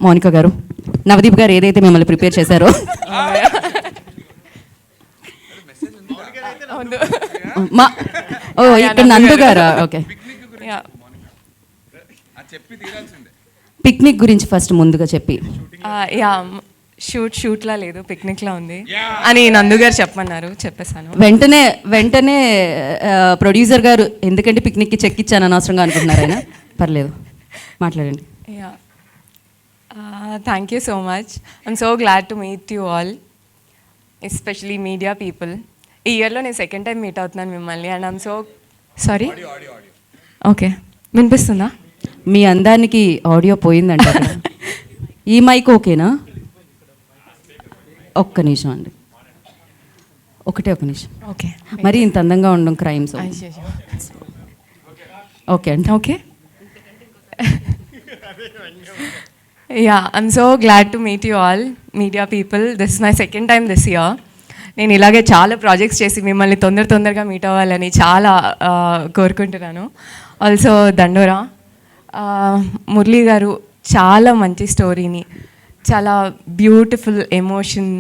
మౌనిక గారు, నవదీప్ గారు ఏదైతే మిమ్మల్ని ప్రిపేర్ చేశారో మా ఇక్కడ నందు గారా? ఓకే, పిక్నిక్ గురించి ఫస్ట్ ముందుగా చెప్పి. షూట్లా లేదు, పిక్నిక్లా ఉంది అని నందు గారు చెప్పమన్నారు, చెప్పేశాను. వెంటనే ప్రొడ్యూసర్ గారు ఎందుకంటే పిక్నిక్కి చెక్ ఇచ్చాను అనవసరంగా అనుకుంటున్నారు ఆయన. పర్లేదు, మాట్లాడండి. Thank you so much. I'm so glad to meet you all, especially media people. ఈ ఇయర్లో నేను సెకండ్ టైం మీట్ అవుతున్నాను మిమ్మల్ని, and I'm so sorry. Okay, వినిపిస్తుందా? మీ అందానికి ఆడియో పోయిందంట. ఈ మైక్ ఓకేనా? ఒక్క నిమిషం అండి, ఒక నిమిషం. ఓకే, మరి ఇంత అందంగా ఉండడం క్రైమ్స్. ఓకే అండి, okay. I'm so glad to meet you all media people. This is my second time this year. నేను ఇలాగే చాలా ప్రాజెక్ట్స్ చేసి మిమ్మల్ని తొందరగా మీట్ అవ్వాలని చాలా కోరుకుంటున్నాను. ఆల్సో దండోరా మురళీ గారు చాలా మంచి స్టోరీని చాలా బ్యూటిఫుల్ ఎమోషన్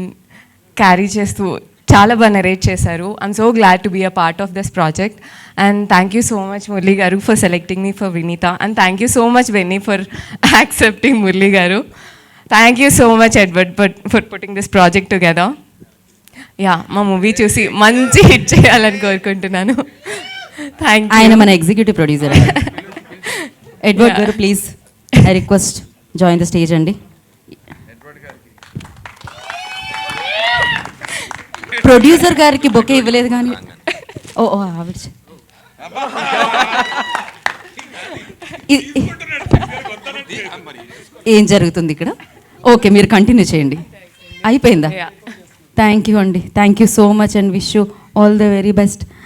క్యారీ చేస్తూ చాలా బాగా నరేట్ చేశారు. I'm so glad to be a part of this project, and thank you so much Murali garu for selecting me for Vineetha, and thank you so much Benny for accepting Murali garu. Thank you so much Edward for putting this project together. మా movie చూసి మంచి hit చేయాలని కోరుకుంటున్నాను. Thank you. ఆయన మన executive producer Edward garu, please I request join the stage అండి. Producer గారికి bouquet ఇవ్వలేదు కానీ ఆవిడ ఏం జరుగుతుంది ఇక్కడ? ఓకే, మీరు కంటిన్యూ చేయండి. అయిపోయిందా? థ్యాంక్ యూ అండి, thank you so much and wish you all the very best.